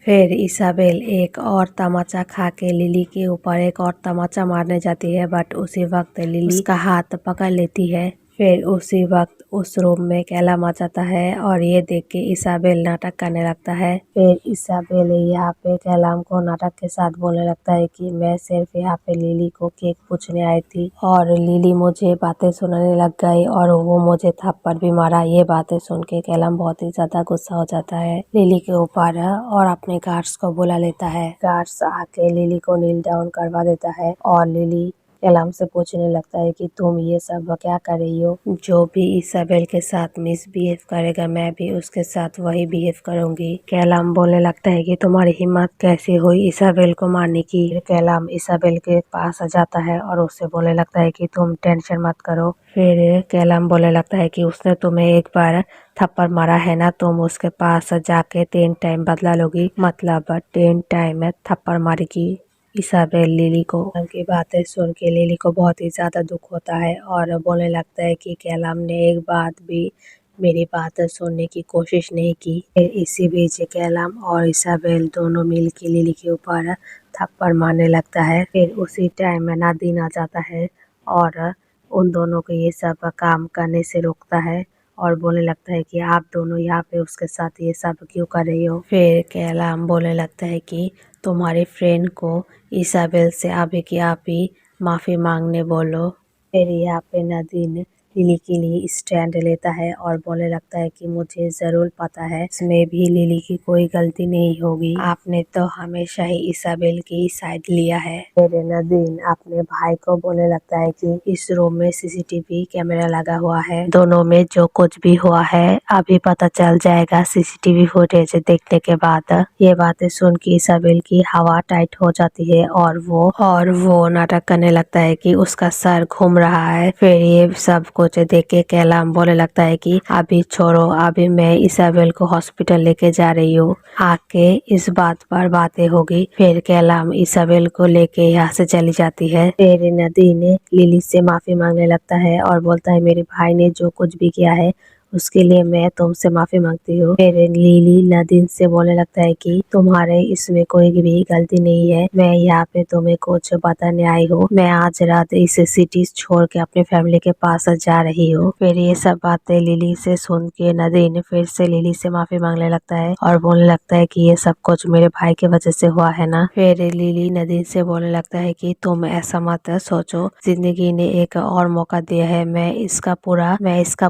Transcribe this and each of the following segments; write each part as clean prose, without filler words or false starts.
फिर इसाबेल एक और तमाचा खा के लिली के ऊपर एक और तमाचा मारने जाती है, बट उसी वक्त लिली उसका हाथ पकड़ लेती है। फिर उसी वक्त उस रूम में कैलाम आ जाता है और ये देख के इसाबेल नाटक करने लगता है। फिर इसाबेल यहाँ पे कैलाम को नाटक के साथ बोलने लगता है कि मैं सिर्फ यहाँ पे लिली को केक पूछने आई थी और लिली मुझे बातें सुनाने लग गई और वो मुझे थप्पड़ भी मारा। ये बातें सुन के कैलाम बहुत ही ज्यादा गुस्सा हो जाता है लिली के ऊपर और अपने गार्ड्स को बुला लेता है। गार्ड्स आके लिली को नील डाउन करवा देता है और लिली कैलाम से पूछने लगता है कि तुम ये सब क्या कर रही हो। जो भी इसाबेल के साथ मिसबिहेव करेगा मैं भी उसके साथ वही बिहेव करूंगी। कैलाम बोलने लगता है कि तुम्हारी हिम्मत कैसे हुई इसाबेल को मारने की। कैलाम इसाबेल के पास आ जाता है और उससे बोलने लगता है कि तुम टेंशन मत करो। फिर कैलाम बोलने लगता है कि उसने तुम्हें एक बार थप्पड़ मारा है ना, तुम उसके पास जाके 3 टाइम बदला लोगी, मतलब 3 टाइम में थप्पड़ मारेगी इसाबेल लिली को। उनकी बातें सुन के लिली को बहुत ही ज्यादा दुख होता है और बोलने लगता है कि कैलाम ने एक बात भी मेरी बात सुनने की कोशिश नहीं की। फिर इसी बीच कैलाम और इसाबेल दोनों मिल के लिली के ऊपर थप्पड़ मारने लगता है। फिर उसी टाइम में नादिन आ जाता है और उन दोनों को ये सब काम करने से रोकता है और बोलने लगता है कि आप दोनों यहाँ पे उसके साथ ये सब क्यों कर रही हो। फिर कैलाम बोलने लगता है कि तुम्हारे फ्रेंड को इसाबेल से अभी की आप ही माफ़ी मांगने बोलो। फिर यहाँ पे नादिन लिली के लिए स्टैंड लेता है और बोलने लगता है कि मुझे ज़रूर पता है इसमें भी लिली की कोई गलती नहीं होगी, आपने तो हमेशा ही इसाबेल की साइड लिया है। फिर नादिन अपने भाई को बोलने लगता है कि इस रूम में सीसीटीवी कैमरा लगा हुआ है, दोनों में जो कुछ भी हुआ है अभी पता चल जाएगा सीसीटीवी फुटेज देखने के बाद। ये बातें सुन के इसाबेल की हवा टाइट हो जाती है और वो नाटक करने लगता है कि उसका सर घूम रहा है। फिर ये सब कुछ देख के कैलाम बोलने लगता है कि अभी छोड़ो, अभी मैं इसाबेल को हॉस्पिटल लेके जा रही हूँ, आके इस बात पर बातें होगी। फिर कैलाम इसाबेल को लेके यहाँ से चली जाती है। फिर नादिन लिली से माफी मांगने लगता है और बोलता है मेरे भाई ने जो कुछ भी किया है उसके लिए मैं तुमसे माफी मांगती हूँ। फिर लिली नादिन से बोलने लगता है कि तुम्हारे इसमें कोई भी गलती नहीं है, मैं यहाँ पे तुम्हें कुछ बताने आई हूँ, मैं आज रात इस सिटी छोड़ के अपने फैमिली के पास जा रही हूँ। फिर ये सब बातें लिली से सुन के नादिन फिर से लिली से माफी मांगने लगता है और बोलने लगता है कि ये सब कुछ मेरे भाई की वजह से हुआ है ना। फिर लिली नादिन से बोलने लगता है कि तुम ऐसा मत सोचो, जिंदगी ने एक और मौका दिया है, मैं इसका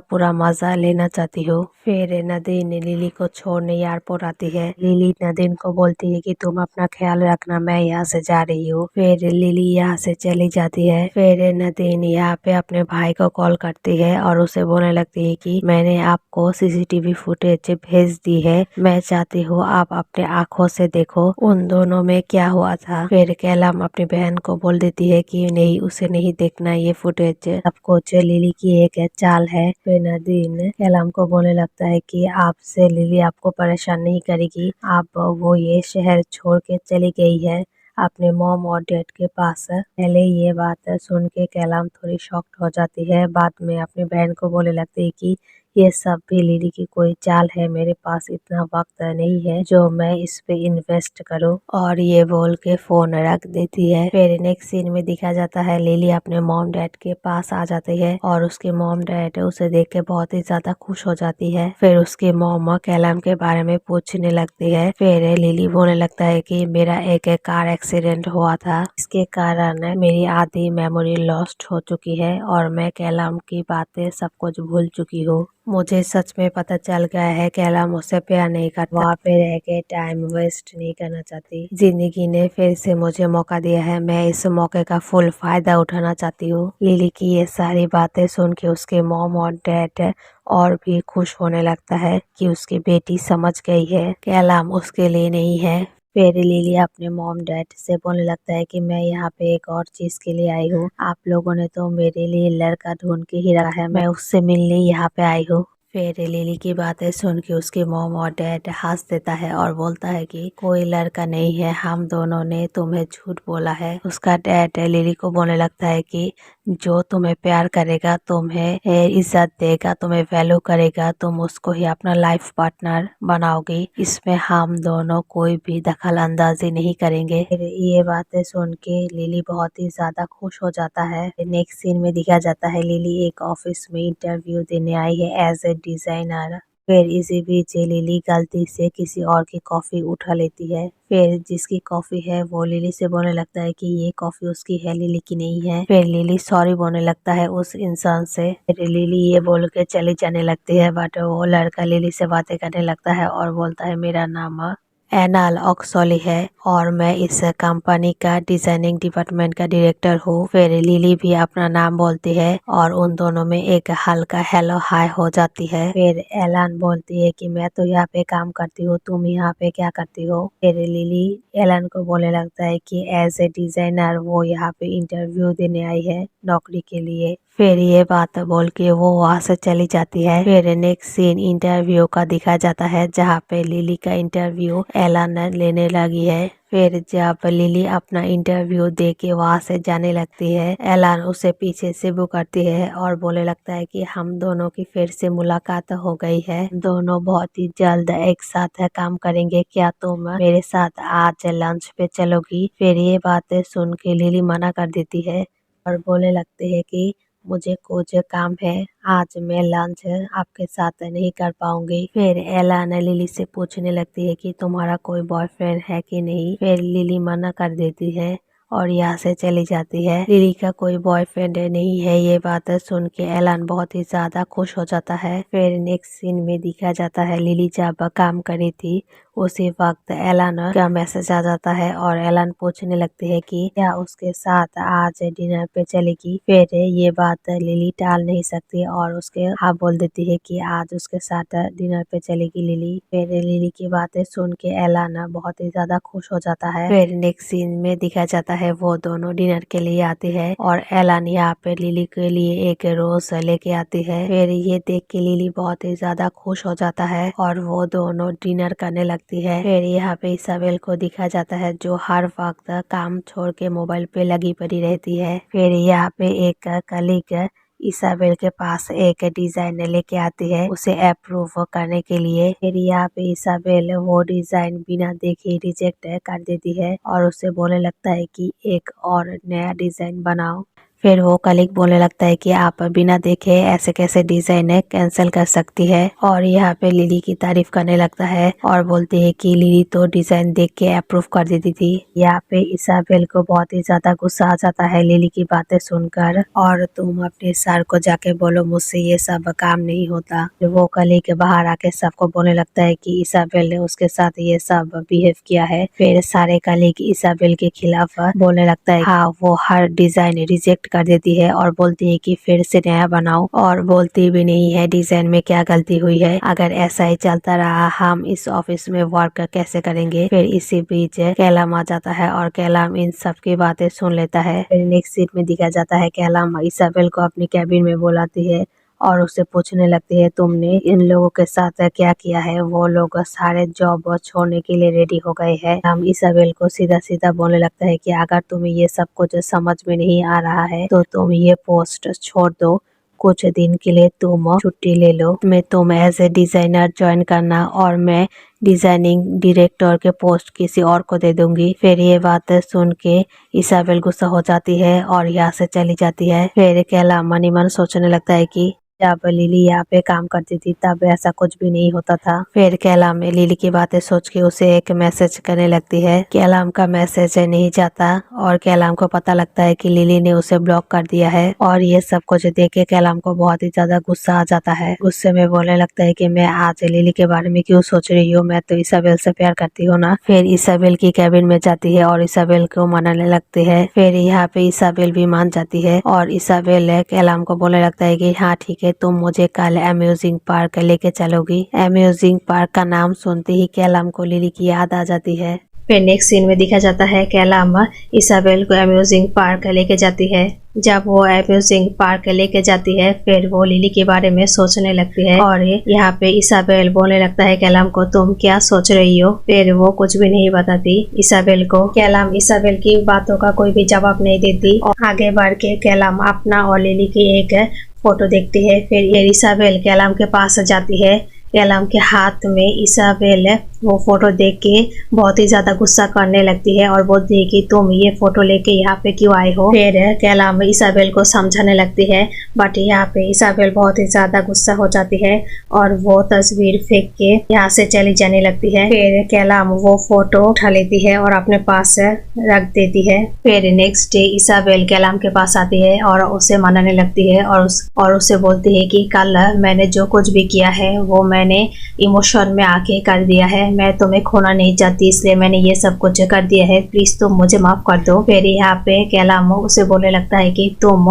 पूरा मजा लेना चाहती हूँ। फिर नादिन लिली को छोड़ने एयरपोर्ट आती है। लिली नादिन को बोलती है कि तुम अपना ख्याल रखना, मैं यहाँ से जा रही हूँ। फिर लिली यहाँ से चली जाती है। फिर नादिन यहाँ पे अपने भाई को कॉल करती है और उसे बोलने लगती है कि मैंने आपको सीसीटीवी फुटेज भेज दी है, मैं चाहती हूँ आप अपने आँखों से देखो उन दोनों में क्या हुआ था। फिर कैलाम अपनी बहन को बोल देती है कि नहीं, उसे नहीं देखना ये फुटेज, सब कुछ लिली की एक चाल है। फिर नादिन कैलाम को बोलने लगता है कि आपसे लिली आपको परेशान नहीं करेगी, आप वो ये शहर छोड़ के चली गई है अपने मॉम और डैड के पास। पहले ये बात सुन के कैलाम थोड़ी शॉक्ड हो जाती है, बाद में अपनी बहन को बोलने लगती है कि ये सब भी लिली की कोई चाल है, मेरे पास इतना वक्त नहीं है जो मैं इस पे इन्वेस्ट करूं, और ये बोल के फोन रख देती है। फिर नेक्स्ट सीन में दिखा जाता है लिली अपने मॉम डैड के पास आ जाती है और उसके मॉम डैड उसे देख के बहुत ही ज्यादा खुश हो जाती है। फिर उसकी मॉम कैलाम के बारे में पूछने लगती है। फिर लिली बोलने लगता है कि मेरा एक कार एक्सीडेंट हुआ था, इसके कारण मेरी आधी मेमोरी लॉस्ट हो चुकी है और मैं कैलाम की बातें सब कुछ भूल चुकी हूँ। मुझे सच में पता चल गया है कैलाम मुझसे प्यार नहीं करता, वहाँ पे रह के टाइम वेस्ट नहीं करना चाहती। जिंदगी ने फिर से मुझे मौका दिया है, मैं इस मौके का फुल फायदा उठाना चाहती हूँ। लिली की ये सारी बातें सुन के उसके मॉम और डैड और भी खुश होने लगता है कि उसकी बेटी समझ गई है कैलाम उसके लिए नहीं है। फिर लिली अपने मॉम डैड से बोलने लगता है कि मैं यहाँ पे एक और चीज के लिए आई हूँ, आप लोगों ने तो मेरे लिए लड़का ढूंढ के ही रखा है, मैं उससे मिलने यहाँ पे आई हूँ। फिर लिली की बातें सुन के उसके मॉम और डैड हंस देता है और बोलता है कि कोई लड़का नहीं है, हम दोनों ने तुम्हें झूठ बोला है। उसका डैड लिली को बोलने लगता है कि जो तुम्हें प्यार करेगा, तुम्हें इज्जत देगा, तुम्हें वैल्यू करेगा, तुम उसको ही अपना लाइफ पार्टनर बनाओगी। इसमें हम दोनों कोई भी दखल अंदाजी नहीं करेंगे। फिर ये बातें सुन के लिली बहुत ही ज्यादा खुश हो जाता है। नेक्स्ट सीन में दिखा जाता है लिली एक ऑफिस में इंटरव्यू देने आई है एज ए डिजाइनर। फिर इसी बीच लिली गलती से किसी और की कॉफी उठा लेती है। फिर जिसकी कॉफी है वो लिली से बोलने लगता है कि ये कॉफी उसकी है, लिली की नहीं है। फिर लिली सॉरी बोलने लगता है उस इंसान से। फिर लिली ये बोल के चली जाने लगती है, बट वो लड़का लिली से बातें करने लगता है और बोलता है मेरा नाम एनाल ऑक्सोली है और मैं इस कंपनी का डिजाइनिंग डिपार्टमेंट का डायरेक्टर हूँ। फिर लिली भी अपना नाम बोलती है और उन दोनों में एक हल्का हेलो हाय हो जाती है। फिर एलन बोलती है कि मैं तो यहाँ पे काम करती हूँ, तुम यहाँ पे क्या करती हो। फिर लिली एलन को बोलने लगता है कि एज ए डिजाइनर वो यहाँ पे इंटरव्यू देने आई है नौकरी के लिए। फिर ये बात बोल के वो वहाँ से चली जाती है। फिर नेक्स्ट सीन इंटरव्यू का दिखाया जाता है जहाँ पे लिली का इंटरव्यू एलन लेने लगी है। फिर जब लिली अपना इंटरव्यू दे के वहाँ से जाने लगती है, एलन उसे पीछे से बुलाती है और बोलने लगता है कि हम दोनों की फिर से मुलाकात हो गई है, दोनों बहुत ही जल्द एक साथ काम करेंगे, क्या तुम मेरे साथ आज लंच पे चलोगी। फिर ये बातें सुन के लिली मना कर देती है और बोलने लगते है कि मुझे कुछ काम है, आज मैं लंच आपके साथ नहीं कर पाऊंगी। फिर एलन लिली से पूछने लगती है कि तुम्हारा कोई बॉयफ्रेंड है कि नहीं। फिर लिली मना कर देती है और यहाँ से चली जाती है। लिली का कोई बॉयफ्रेंड नहीं है, ये बात सुन के एलन बहुत ही ज्यादा खुश हो जाता है। फिर नेक्स्ट सीन में दिखा जाता है लिली जब काम करी थी उसी वक्त एलन का मैसेज आ जाता है और एलन पूछने लगती है कि क्या उसके साथ आज डिनर पे चलेगी। फिर ये बात लिली टाल नहीं सकती और उसके हाँ बोल देती है कि आज उसके साथ डिनर पे चलेगी लिली। फिर लिली की बातें सुन के एलन बहुत ही ज्यादा खुश हो जाता है। फिर नेक्स्ट सीन में दिखा जाता है वो दोनों डिनर के लिए आती है और एलन यहाँ पे लिली के लिए एक रोज लेके आती है। फिर ये देख के लिली बहुत ही ज्यादा खुश हो जाता है और वो दोनों डिनर करने लगती है। फिर यहाँ पे इसाबेल को दिखा जाता है जो हर वक्त काम छोड़ के मोबाइल पे लगी पड़ी रहती है। फिर यहाँ पे एक कलीग इसाबेल के पास एक डिजाइन लेके आती है उसे अप्रूव करने के लिए। फिर यहाँ पे इसाबेल वो डिजाइन बिना देखे रिजेक्ट कर देती है और उसे बोलने लगता है कि एक और नया डिजाइन बनाओ। फिर वो कलीग बोलने लगता है कि आप बिना देखे ऐसे कैसे डिजाइन कैंसिल कर सकती है और यहाँ पे लिली की तारीफ करने लगता है और बोलती है कि लिली तो डिजाइन देख के अप्रूव कर देती थी। यहाँ पे इसाबेल को बहुत ही ज्यादा गुस्सा आ जाता है लिली की बातें सुनकर और तुम अपने सर को जाके बोलो मुझसे ये सब काम नहीं होता। वो कलीग बाहर आके सबको बोलने लगता है कि इसाबेल ने उसके साथ ये सब बिहेव किया है। फिर सारे कलीग इसाबेल के खिलाफ बोलने लगता है हाँ वो हर डिजाइन रिजेक्ट कर देती है और बोलती है कि फिर से नया बनाओ और बोलती भी नहीं है डिजाइन में क्या गलती हुई है। अगर ऐसा ही चलता रहा हम इस ऑफिस में वर्क कैसे करेंगे। फिर इसी बीच कैलाम आ जाता है और कैलाम इन सब की बातें सुन लेता है। फिर नेक्स्ट सीट में दिखा जाता है कैलाम इसाबेल को अपनी कैबिन में बुलाती है और उससे पूछने लगती है तुमने इन लोगों के साथ क्या किया है। वो लोग सारे जॉब छोड़ने के लिए रेडी हो गए हैं। हम इसाबेल को सीधा सीधा बोलने लगता है कि अगर तुम्हें ये सब कुछ समझ में नहीं आ रहा है तो तुम ये पोस्ट छोड़ दो, कुछ दिन के लिए तुम छुट्टी ले लो। मैं तुम एज ए डिजाइनर ज्वाइन करना और मैं डिजाइनिंग डायरेक्टर के पोस्ट किसी और को दे दूंगी। फिर ये बात सुन के इसाबेल गुस्सा हो जाती है और यहाँ से चली जाती है। फिर कैलाम मनी मन सोचने लगता है कि जब लिली यहाँ पे काम करती थी तब ऐसा कुछ भी नहीं होता था। फिर कैलाम लिली की बातें सोच के उसे एक मैसेज करने लगती है। कैलाम का मैसेज नहीं जाता और कैलाम को पता लगता है कि लिली ने उसे ब्लॉक कर दिया है और ये सब कुछ देख के कैलाम को बहुत ही ज्यादा गुस्सा आ जाता है। गुस्से में बोलने लगता है कि मैं आज लिली के बारे में क्यों सोच रही हूँ, मैं तो इसाबेल से प्यार करती हूँ ना। फिर इसाबेल की कैबिन में जाती है और इसाबेल को मनाने लगती है। फिर यहाँ पे इसाबेल भी मान जाती है और इसाबेल कैलाम को बोलने लगता है कि हाँ ठीक है तुम मुझे कल अम्यूजिंग पार्क लेके चलोगी। अम्यूजिंग पार्क का नाम सुनते ही कैलाम को लिली की याद आ जाती है। फिर नेक्स्ट सीन में दिखा जाता है कैलाम इसाबेल को अम्यूजिंग पार्क लेके जाती है। जब वो अम्यूजिंग पार्क लेके जाती है फिर वो लिली के बारे में सोचने लगती है और यहाँ पे इसाबेल बोलने लगता है कैलाम को, तुम क्या सोच रही हो? फिर वो कुछ भी नहीं बताती इसाबेल को। कैलाम इसाबेल की बातों का कोई भी जवाब नहीं देती और आगे बढ़ के कैलाम अपना और लिली की एक फोटो देखती है। फिर इसाबेल कैलाम के पास जाती है। कैलाम के हाथ में इसाबेल वो फोटो देख के बहुत ही ज्यादा गुस्सा करने लगती है और बोलती है कि तुम ये फोटो लेके यहाँ पे क्यों आए हो? फिर कैलाम इसाबेल को समझाने लगती है बट यहाँ पे इसाबेल बहुत ही ज्यादा गुस्सा हो जाती है और वो तस्वीर फेंक के यहाँ से चली जाने लगती है। फिर कैलाम वो फोटो उठा लेती है और अपने पास रख देती है। फिर नेक्स्ट डे इसाबेल कैलाम के पास आती है और उसे मनाने लगती है और उसे बोलती है कि कल मैंने जो कुछ भी किया है वो मैंने इमोशन में आके कर दिया है, मैं तुम्हें खोना नहीं चाहती इसलिए मैंने ये सब कुछ कर दिया है, प्लीज तुम मुझे माफ कर दो। फिर यहाँ पे कैलाम उसे बोलने लगता है कि तुम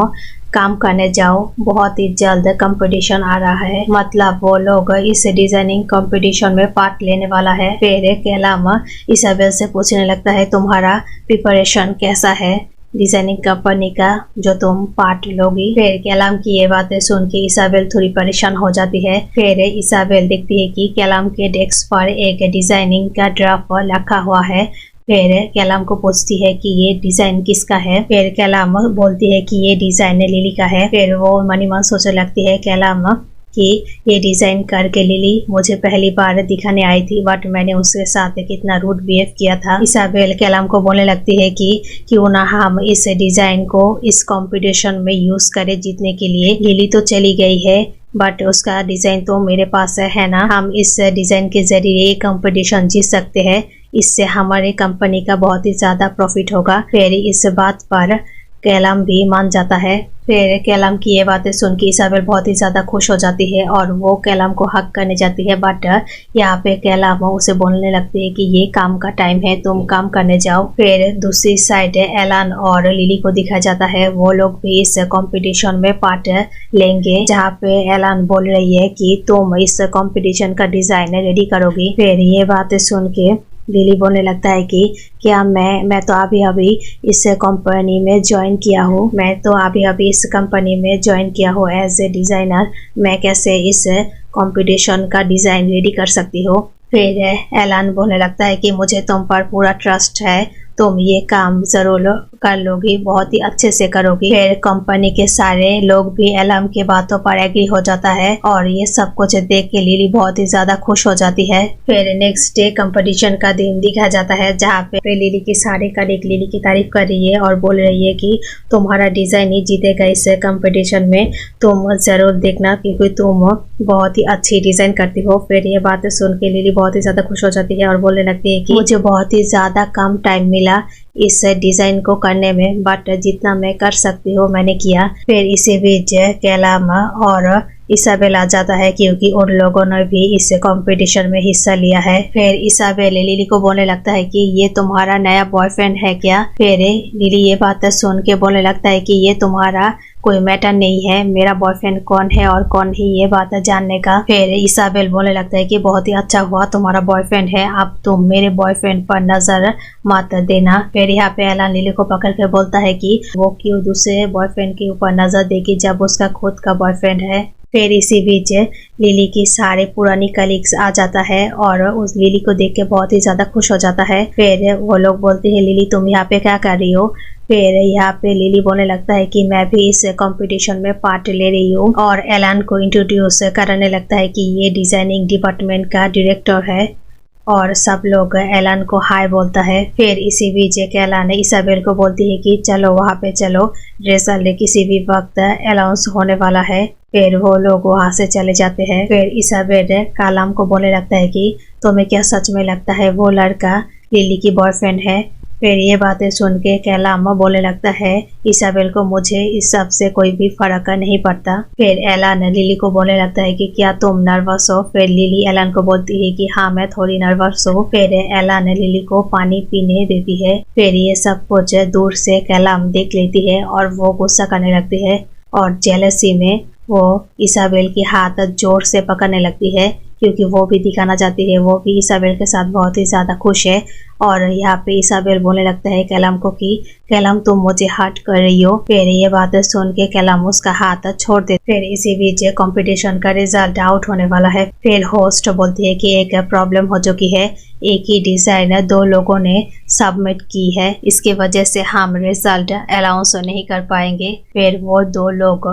काम करने जाओ, बहुत ही जल्द कंपटीशन आ रहा है, मतलब वो लोग इस डिजाइनिंग कंपटीशन में पार्ट लेने वाला है। फिर कैलाम इसाबेल से पूछने लगता है तुम्हारा प्रिपरेशन कैसा है डिजाइनिंग कंपनी का जो तुम पार्ट लोगी? फिर कैलाम की ये बातें सुन के इसाबेल थोड़ी परेशान हो जाती है। फिर इसाबेल देखती है कि कैलाम के डेस्क पर एक डिजाइनिंग का ड्राफ्ट रखा हुआ है। फिर कैलाम को पूछती है कि ये डिजाइन किसका है? फिर कैलाम बोलती है कि ये डिजाइन लिली का है। फिर वो मनी मन सोचने लगती है कैलाम कि ये डिजाइन करके लिली मुझे पहली बार दिखाने आई थी बट मैंने उसके साथ कितना रूड बिहेव किया था। इसाबेल कैलाम को बोलने लगती है कि क्यों ना हम इस डिजाइन को इस कंपटीशन में यूज करें जीतने के लिए। लिली तो चली गई है बट उसका डिजाइन तो मेरे पास है ना, हम इस डिजाइन के जरिए कंपटीशन जीत सकते हैं, इससे हमारे कंपनी का बहुत ही ज्यादा प्रॉफिट होगा। फिर इस बात पर कैलाम भी मान जाता है। फिर कैलाम की ये बातें सुन के इसाबेल बहुत ही ज्यादा खुश हो जाती है और वो कैलाम को हक करने जाती है बट यहाँ पे कैलाम उसे बोलने लगती है कि ये काम का टाइम है, तुम काम करने जाओ। फिर दूसरी साइड एलान और लिली को दिखा जाता है, वो लोग भी इस कंपटीशन में पार्ट लेंगे जहाँ पे एलान बोल रही है कि तुम इस कंपटीशन का डिजाइन रेडी करोगी। फिर ये बातें सुन के लिली बोलने लगता है कि क्या मैं तो अभी इस कंपनी में ज्वाइन किया हूँ, मैं तो अभी इस कंपनी में ज्वाइन किया हूँ एज ए डिजाइनर, मैं कैसे इस कंपटीशन का डिजाइन रेडी कर सकती हूँ? फिर एलान बोलने लगता है कि मुझे तुम पर पूरा ट्रस्ट है, तुम ये काम जरूर कर लोगी, बहुत ही अच्छे से करोगी। फिर कंपनी के सारे लोग भी एलान के बातों पर एग्री हो जाता है और ये सब कुछ देख के लिली बहुत ही ज्यादा खुश हो जाती है। फिर नेक्स्ट डे कंपटीशन का दिन दिखा जाता है जहाँ पे लिली की सारी कलीग लिली की तारीफ कर रही है और बोल रही है कि तुम्हारा डिजाइन ही जीतेगा इस कंपटीशन में, तुम जरूर देखना क्योंकि तुम बहुत ही अच्छी डिजाइन करती हो। फिर ये बातें सुन के लिली बहुत ही ज्यादा खुश हो जाती है और बोलने लगती है कि मुझे बहुत ही ज्यादा कम टाइम मिला इस डिजाइन को करने में बट जितना मैं कर सकती हूँ मैंने किया। फिर इसी बीच कैलाम और इसाबेल आ जाता है क्योंकि उन लोगों ने भी इस कंपटीशन में हिस्सा लिया है। फिर इसाबेल लिली को बोलने लगता है कि ये तुम्हारा नया बॉयफ्रेंड है क्या? फिर लिली ये बात सुन के बोलने लगता है कि ये तुम्हारा कोई मैटर नहीं है, मेरा बॉयफ्रेंड कौन है और कौन ही ये बात जानने का। फिर इसाबेल बोलने लगता है कि बहुत ही अच्छा हुआ तुम्हारा बॉयफ्रेंड है, अब तुम मेरे बॉयफ्रेंड पर नजर मत देना। फिर यहाँ पे एलान लिली को पकड़ के बोलता है कि वो क्यों दूसरे बॉयफ्रेंड के ऊपर नजर देगी जब उसका खुद का बॉयफ्रेंड है। फिर इसी बीच लिली की सारे पुरानी कलीग्स आ जाता है और उस लिली को देख के बहुत ही ज्यादा खुश हो जाता है। फिर वो लोग बोलते हैं लिली तुम यहाँ पे क्या कर रही हो? फिर यहाँ पे लिली बोलने लगता है कि मैं भी इस कंपटीशन में पार्ट ले रही हूँ और एलान को इंट्रोड्यूस करने लगता है कि ये डिजाइनिंग डिपार्टमेंट का डायरेक्टर है और सब लोग एलान को हाय बोलता है। फिर इसी बीच एलान इसाबेल को बोलती है कि चलो वहाँ पे चलो, रिजल्ट किसी भी वक्त अनाउंस होने वाला है। फिर वो लोग वहाँ से चले जाते हैं। फिर इसाबेल कैलाम को बोलने लगता है कि तुम्हें क्या सच में लगता है वो लड़का लिली की बॉयफ्रेंड है? फिर ये बातें सुन के कैलाम बोलने लगता है इसाबेल को मुझे इस सब से कोई भी फर्क नहीं पड़ता। फिर एलान लिली को बोलने लगता है कि क्या तुम नर्वस हो? फिर लिली एलान को बोलती है कि हाँ मैं थोड़ी नर्वस हूँ। फिर एलान लिली को पानी पीने देती है। फिर ये सब कुछ दूर से कैलाम देख लेती है और वो गुस्सा करने लगती है और जेलसी में वो इसाबेल की हाथ जोर से पकड़ने लगती है। क्योंकि वो भी दिखाना चाहती है वो भी इसाबेल के साथ बहुत ही ज्यादा खुश है। और यहाँ पे इसाबेल बोलने लगता है कैलम को कि कैलम तुम मुझे हर्ट कर रही हो। फिर ये बातें सुन के कैलम उसका हाथ छोड़ दे। फिर इसी बीच कंपटीशन का रिजल्ट आउट होने वाला है। फिर होस्ट बोलती है कि एक प्रॉब्लम हो चुकी है, एक ही डिजाइन 2 लोगों ने सबमिट की है, इसकी वजह से हम रिजल्ट अनाउंस नहीं कर पाएंगे। फिर वो 2 लोग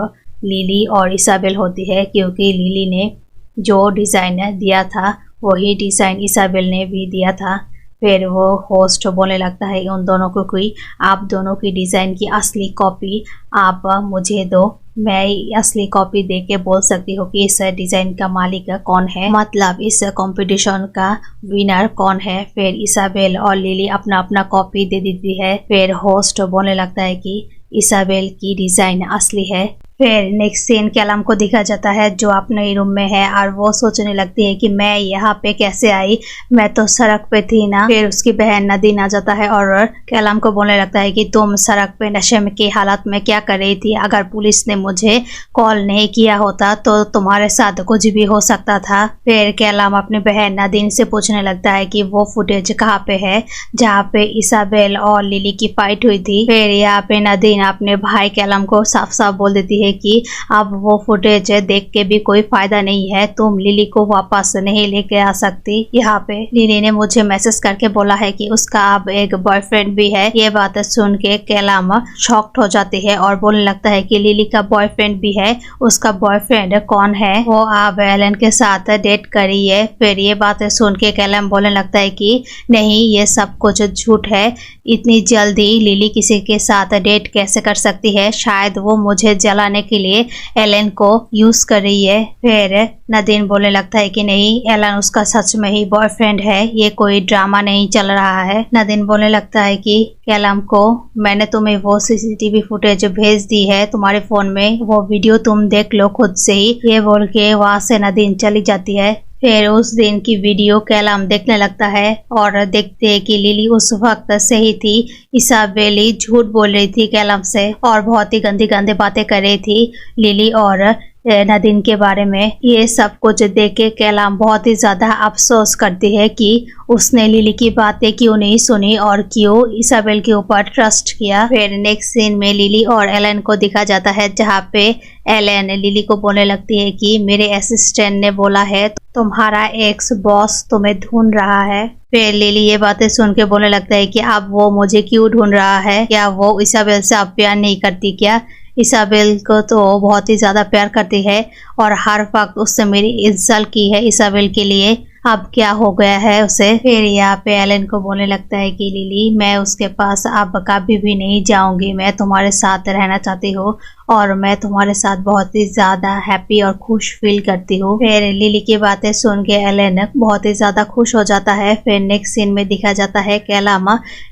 लिली और इसाबेल होती है, क्योंकि लिली ने जो डिजाइन दिया था वही डिजाइन इसाबेल ने भी दिया था। फिर वो होस्ट बोलने लगता है उन दोनों को कि आप दोनों की डिजाइन की असली कॉपी आप मुझे दो, मैं असली कॉपी दे के बोल सकती हूँ कि इस डिजाइन का मालिक कौन है, मतलब इस कंपटीशन का विनर कौन है। फिर इसाबेल और लिली अपना अपना कॉपी दे देती है। फिर होस्ट बोलने लगता है कि इसाबेल की डिजाइन असली है। फिर नेक्स्ट सीन कैलम को दिखा जाता है जो अपने रूम में है और वो सोचने लगती है कि मैं यहाँ पे कैसे आई, मैं तो सड़क पे थी ना। फिर उसकी बहन नदीन आ जाता है और कैलम को बोलने लगता है कि तुम सड़क पे नशे में की हालत में क्या कर रही थी, अगर पुलिस ने मुझे कॉल नहीं किया होता तो तुम्हारे साथ कुछ भी हो सकता था। फिर कैलम अपनी बहन नदीन से पूछने लगता है कि वो फुटेज कहाँ पे है जहाँ पे इसाबेल और लिली की फाइट हुई थी। फिर यहाँ पे नदीन अपने भाई कैलम को साफ साफ बोल देती है कि अब वो फुटेज देख के भी कोई फायदा नहीं है, तुम लिली को वापस नहीं लेके आ सकती। यहाँ पे लिली ने मुझे मैसेज करके बोला है कि उसका अब एक बॉयफ्रेंड भी है। ये बात सुन के कैलम शॉक्ड हो जाती है और बोलने लगता है कि लिली का बॉयफ्रेंड भी है, उसका बॉयफ्रेंड कौन है, वो अब एलन के साथ डेट कर रही है। फिर ये बातें सुन के कैलम बोलने लगता है कि नहीं, ये सब कुछ झूठ है, इतनी जल्दी लिली किसी के साथ डेट कैसे कर सकती है, शायद वो मुझे जलाने के लिए एलन को यूज कर रही है। फिर नदीन बोलने लगता है कि नहीं, एलन उसका सच में ही बॉयफ्रेंड है, ये कोई ड्रामा नहीं चल रहा है। नदीन बोलने लगता है कि कैलम को मैंने तुम्हें वो सीसीटीवी फुटेज भेज दी है तुम्हारे फोन में, वो वीडियो तुम देख लो खुद से ही। ये बोल के वहां से नदीन चली जाती है। फिर उस दिन की वीडियो कैलम देखने लगता है और देखते हैं कि लिली उस वक्त सही थी, इसाबेल झूठ बोल रही थी कैलम से और बहुत ही गंदी गंदी बातें कर रही थी लिली और नदीन के बारे में। ये सब कुछ देख के कैलम बहुत ही ज्यादा अफसोस करती है कि उसने लिली की बातें क्यों नहीं सुनी और क्यों इसाबेल के ऊपर ट्रस्ट किया। फिर नेक्स्ट सीन में लिली और एलन को दिखा जाता है जहाँ पे एलन लिली को बोलने लगती है कि मेरे असिस्टेंट ने बोला है तुम्हारा एक्स बॉस तुम्हें ढूंढ रहा है। फिर लिली ये बातें सुन के बोलने लगता है कि अब वो मुझे क्यों ढूंढ रहा है, क्या वो इसाबेल से अब प्यार नहीं करती क्या, इसाबेल को तो बहुत ही ज्यादा प्यार करती है और हर वक्त उससे मेरी इज्जत की है इसाबेल के लिए, अब क्या हो गया है उसे। फिर यहाँ पे एलन को बोलने लगता है कि लिली मैं उसके पास अब कभी भी नहीं जाऊंगी, मैं तुम्हारे साथ रहना चाहती हूँ और मैं तुम्हारे साथ बहुत ही ज्यादा हैप्पी और खुश फील करती हूँ। फिर लिली की बातें सुन के एलन बहुत ही ज्यादा खुश हो जाता है। फिर नेक्स्ट सीन में दिखा जाता है कैलम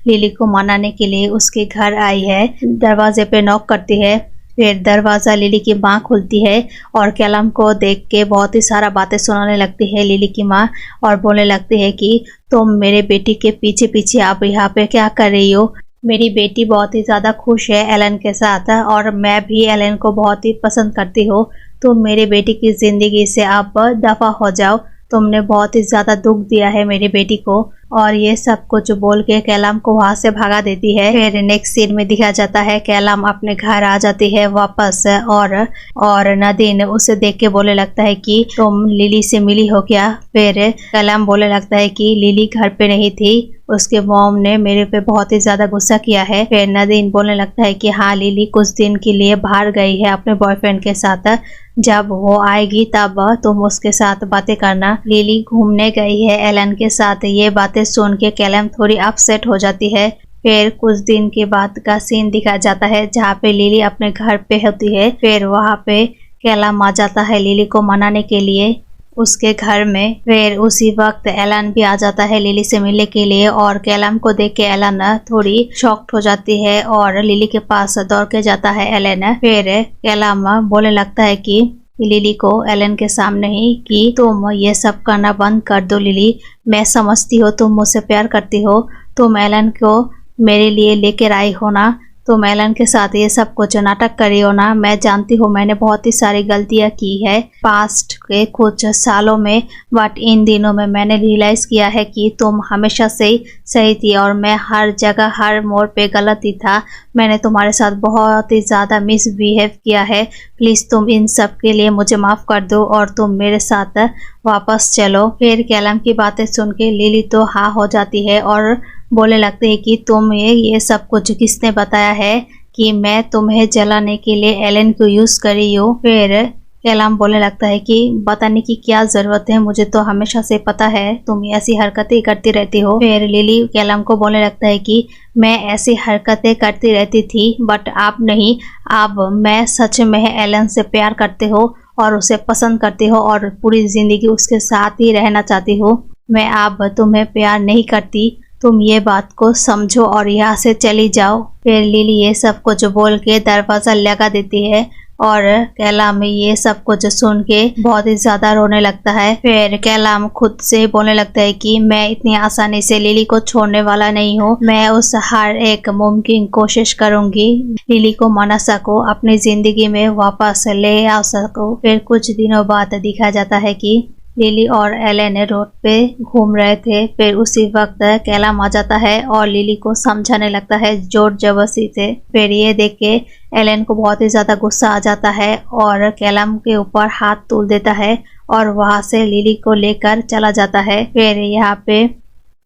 लिली को मनाने के लिए उसके घर आई है, दरवाजे पे नॉक करती है। फिर दरवाजा लिली की माँ खुलती है और कैलम को देख के बहुत ही सारा बातें सुनाने लगती है लिली की माँ और बोलने लगती है कि तुम मेरे बेटी के पीछे पीछे आप यहाँ पे क्या कर रही हो, मेरी बेटी बहुत ही ज्यादा खुश है एलन के साथ और मैं भी एलन को बहुत ही पसंद करती हूँ, तुम मेरे बेटी की जिंदगी से आप दफा हो जाओ, तुमने बहुत ही ज्यादा दुख दिया है मेरी बेटी को। और ये सब कुछ बोल के कैलम को वहां से भगा देती है। फिर नेक्स्ट सीन में दिखा जाता है कैलम अपने घर आ जाती है वापस और नदीन उसे देख के बोलने लगता है कि तुम लिली से मिली हो क्या। फिर कैलम बोलने लगता है कि लिली घर पे नहीं थी, उसके मॉम ने मेरे पे बहुत ही ज्यादा गुस्सा किया है। फिर नदीन बोलने लगता है कि हाँ लिली कुछ दिन के लिए बाहर गई है अपने बॉयफ्रेंड के साथ, जब वो आएगी तब तुम उसके साथ बातें करना, लिली घूमने गई है एलन के साथ। ये बातें सुन के कैलम थोड़ी अपसेट हो जाती है। फिर कुछ दिन के बाद का सीन दिखा जाता है जहाँ पे लिली अपने घर पे होती है। फिर वहाँ पे कैलम आ जाता है लिली को मनाने के लिए उसके घर में। फिर उसी वक्त एलन भी आ जाता है लिली से मिलने के लिए और कैलम को देख के एलन थोड़ी शॉक्ड हो जाती है और लिली के पास दौड़ के जाता है एलन। फिर कैलम बोलने लगता है कि लिली को एलन के सामने ही कि तुम ये सब करना बंद कर दो लिली, मैं समझती हो तुम मुझसे प्यार करती हो, तुम एलन को मेरे लिए लेकर आई हो ना, तुम एलन के साथ ये सब कुछ नाटक करी हो ना। मैं जानती हूँ मैंने बहुत ही सारी गलतियाँ की है पास्ट के कुछ सालों में, बट इन दिनों में मैंने रियलाइज़ किया है कि तुम हमेशा से ही सही थी और मैं हर जगह हर मोड़ पे गलत ही था। मैंने तुम्हारे साथ बहुत ही ज़्यादा मिसबिहेव किया है। प्लीज़ तुम इन सब के लिए मुझे माफ़ कर दो और तुम मेरे साथ वापस चलो। फिर कैलम की बातें सुन के लिली तो हाँ हो जाती है और बोले लगते हैं कि तुम्हें ये सब कुछ किसने बताया है कि मैं तुम्हें जलाने के लिए एलन को यूज़ करी हूँ। फिर कैलम बोलने लगता है कि बताने की क्या जरूरत है, मुझे तो हमेशा से पता है तुम ऐसी हरकतें करती रहती हो। फिर लिली कैलम को बोलने लगता है कि मैं ऐसी हरकतें करती रहती थी बट आप नहीं, अब मैं सच में एलन से प्यार करते हो और उसे पसंद करती हो और पूरी जिंदगी उसके साथ ही रहना चाहती हो। मैं अब तुम्हें प्यार नहीं करती, तुम ये बात को समझो और यहाँ से चली जाओ। फिर लिली ये सब कुछ बोल के दरवाजा लगा देती है और कैलम ये सब कुछ सुन के बहुत ही ज्यादा रोने लगता है। फिर कैलम खुद से बोलने लगता है कि मैं इतनी आसानी से लिली को छोड़ने वाला नहीं हूँ, मैं उस हर एक मुमकिन कोशिश करूंगी लिली को मना सकूं, अपनी जिंदगी में वापस ले आ सकूं। फिर कुछ दिनों बाद दिखा जाता है कि लिली और एलन रोड पे घूम रहे थे। फिर उसी वक्त कैलम आ जाता है और लिली को समझाने लगता है जोर जबरदस्ती से। फिर ये देख के एलन को बहुत ही ज्यादा गुस्सा आ जाता है और कैलम के ऊपर हाथ तोल देता है और वहां से लिली को लेकर चला जाता है। फिर यहाँ पे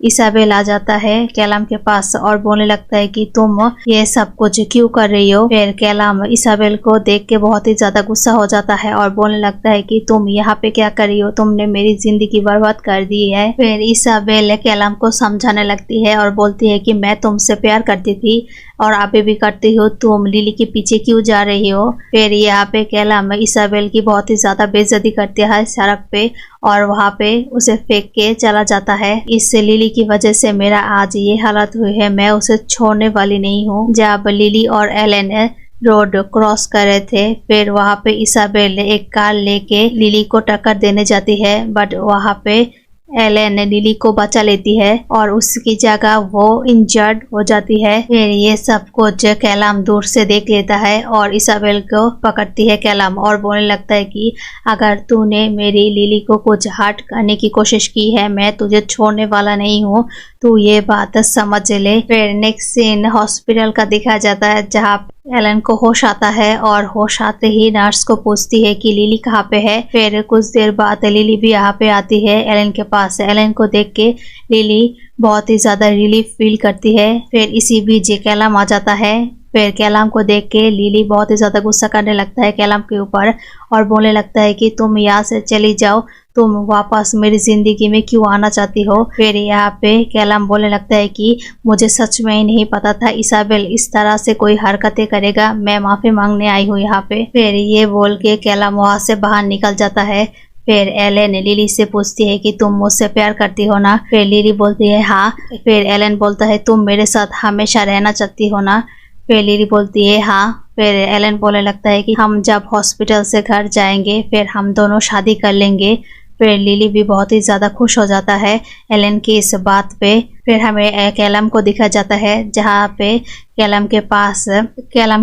इसाबेल आ जाता है कैलम के पास और बोलने लगता है कि तुम ये सब कुछ क्यों कर रही हो। फिर कैलम इसाबेल को देख के बहुत ही ज्यादा गुस्सा हो जाता है और बोलने लगता है कि तुम यहाँ पे क्या कर रही हो, तुमने मेरी जिंदगी बर्बाद कर दी है। फिर इसाबेल कैलम को समझाने लगती है और बोलती है कि मैं तुमसे प्यार करती थी और अभी भी करती हो, तुम लिली के पीछे क्यों जा रही हो। फिर यहाँ पे कैलम इसाबेल की बहुत ही ज्यादा बेइज्जती करती है सड़क पे और वहाँ पे उसे फेंक के चला जाता है। इससे लिली की वजह से मेरा आज ये हालत हुई है, मैं उसे छोड़ने वाली नहीं हूँ। जब लिली और एलन रोड क्रॉस कर रहे थे फिर वहाँ पे इसाबेल एक कार लेके लिली को टक्कर देने जाती है, बट वहाँ पे एलन लिली को बचा लेती है और उसकी जगह वो इंजर्ड हो जाती है। फिर ये सब कुछ कैलम दूर से देख लेता है और इसाबेल को पकड़ती है कैलम और बोलने लगता है कि अगर तूने मेरी लिली को कुछ हर्ट करने की कोशिश की है मैं तुझे छोड़ने वाला नहीं हूँ, तू ये बात समझ ले। फिर नेक्स्ट सीन हॉस्पिटल का दिखा जाता है जहाँ एलन को होश आता है और होश आते ही नर्स को पूछती है कि लिली कहाँ पे है। फिर कुछ देर बाद लिली भी यहाँ पे आती है एलन के पास। एलन को देख के लिली बहुत ही ज्यादा रिलीफ फील करती है। फिर इसी बीच कैलम आ जाता है। फिर कैलम को देख के लिली बहुत ही ज्यादा गुस्सा करने लगता है कैलम के ऊपर और बोलने लगता है कि तुम यहाँ से चली जाओ, तुम वापस मेरी जिंदगी में क्यों आना चाहती हो। फिर यहाँ पे कैलम बोलने लगता है कि मुझे सच में ही नहीं पता था इसाबेल इस तरह से कोई हरकतें करेगा, मैं माफी मांगने आई हूँ यहाँ पे। फिर ये बोल के कैलम वहाँ से बाहर निकल जाता है। फिर एलन लिली से पूछती है कि तुम मुझसे प्यार करती हो ना। फिर लिली बोलती है हाँ। फिर एलन बोलता है तुम मेरे साथ हमेशा रहना चाहती हो ना। फिर लिली बोलती है हाँ। फिर एलन बोलने लगता है कि हम जब हॉस्पिटल से घर जाएंगे फिर हम दोनों शादी कर लेंगे। फिर लिली भी बहुत ही ज़्यादा खुश हो जाता है एलन की इस बात पे। फिर हमें कैलम को दिखा जाता है जहाँ पे कैलम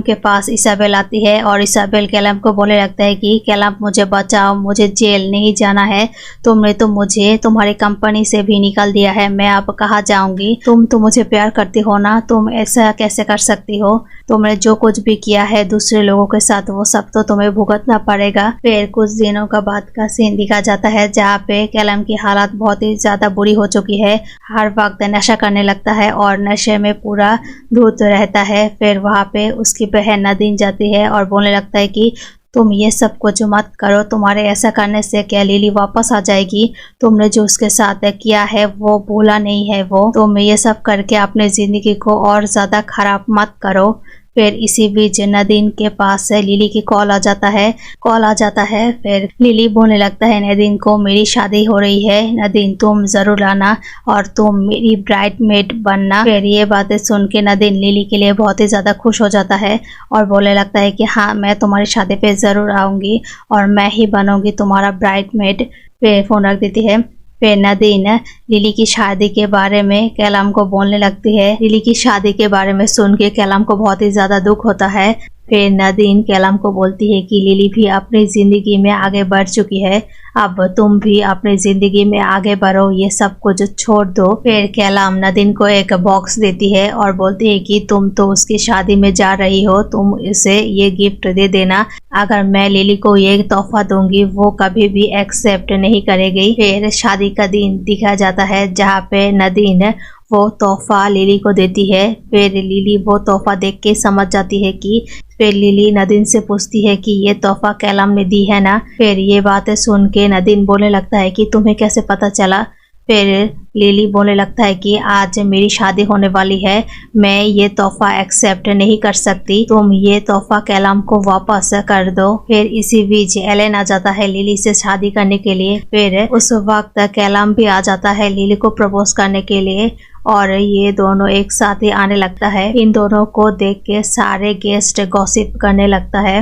के पास इसाबेल आती है और इसाबेल कैलम को बोलने लगता है कि कैलम मुझे बचाओ, मुझे जेल नहीं जाना है, तुमने तो मुझे तुम्हारी कंपनी से भी निकाल दिया है, मैं अब कहाँ जाऊंगी। तुम तो मुझे प्यार करती हो ना, तुम ऐसा कैसे कर सकती हो, तुमने जो कुछ भी किया है दूसरे लोगों के साथ वो सब तो तुम्हें भुगतना पड़ेगा। फिर कुछ दिनों का बाद का सीन दिखा जाता है जहाँ पे कैलम की हालत बहुत ही ज्यादा बुरी हो चुकी है, हर वक्त नशा करने लगता है और नशे में पूरा धुत रहता है। फिर वहाँ पे उसकी बहन नदीन जाती है और बोलने लगता है कि तुम ये सब कुछ मत करो, तुम्हारे ऐसा करने से क्या लिली वापस आ जाएगी, तुमने जो उसके साथ किया है वो भूला नहीं है वो, तुम ये सब करके अपने जिंदगी को और ज्यादा खराब मत करो। फिर इसी बीच नदीन के पास लिली की कॉल आ जाता है। फिर लिली बोलने लगता है नदीन को मेरी शादी हो रही है, नदीन तुम जरूर आना और तुम मेरी ब्राइडमेड बनना। फिर ये बातें सुन के नदीन लिली के लिए बहुत ही ज्यादा खुश हो जाता है और बोलने लगता है कि हाँ मैं तुम्हारी शादी पे जरूर आऊंगी और मैं ही बनूंगी तुम्हारा ब्राइडमेड। फिर फोन रख देती है। फिर नदीन लिली की शादी के बारे में कैलाम को बोलने लगती है। लिली की शादी के बारे में सुन के कैलाम को बहुत ही ज्यादा दुख होता है। फिर नदीन कैलाम को बोलती है कि लिली भी अपनी जिंदगी में आगे बढ़ चुकी है, अब तुम भी अपनी जिंदगी में आगे बढ़ो, ये सब कुछ छोड़ दो। फिर कैलाम नदीन को एक बॉक्स देती है और बोलती है कि तुम तो उसकी शादी में जा रही हो, तुम इसे ये गिफ्ट दे देना। अगर मैं लिली को ये तोहफा दूंगी वो कभी भी एक्सेप्ट नहीं करेगी। फिर शादी का दिन दिखा जाता है जहाँ पे नदीन वो तोहफा लिली को देती है। फिर लिली वो तोहफा देख के समझ जाती है कि फिर लिली नदीन से पूछती है कि ये तोहफा कैलाम ने दी है ना। फिर ये बातें सुन के नदीन बोलने लगता है कि तुम्हें कैसे पता चला। फिर लिली बोलने लगता है कि आज मेरी शादी होने वाली है, मैं ये तोहफा एक्सेप्ट नहीं कर सकती, तुम ये तोहफा कैलाम को वापस कर दो। फिर इसी बीच एलन आ जाता है लिली से शादी करने के लिए। फिर उस वक्त कैलाम भी आ जाता है लिली को प्रपोज करने के लिए और ये दोनों एक साथ ही आने लगता है। इन दोनों को देख के सारे गेस्ट गॉसिप करने लगता है।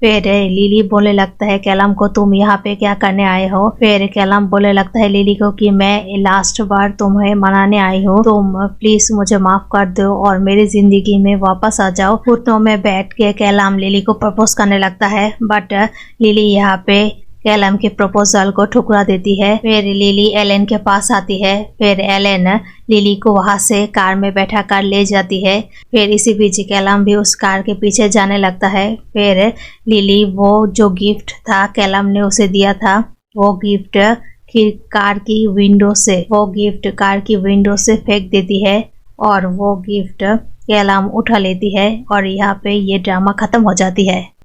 फिर लिली बोलने लगता है कैलाम को, तुम यहाँ पे क्या करने आए हो। फिर कैलाम बोलने लगता है लिली को कि मैं लास्ट बार तुम्हें मनाने आई हूँ, तुम प्लीज मुझे माफ कर दो और मेरी जिंदगी में वापस आ जाओ। घुटनों में बैठ के कैलाम लिली को प्रपोज करने लगता है, बट लिली यहाँ पे कैलाम के प्रपोजल को ठुकरा देती है। फिर लिली एलन के पास आती है। फिर एलन लिली को वहां से कार में बैठा कर ले जाती है। फिर इसी बीच कैलाम भी उस कार के पीछे जाने लगता है। फिर लिली वो जो गिफ्ट था कैलाम ने उसे दिया था, वो गिफ्ट कार की विंडो से फेंक देती है और वो गिफ्ट कैलाम उठा लेती है और यहाँ पे ये ड्रामा खत्म हो जाती है।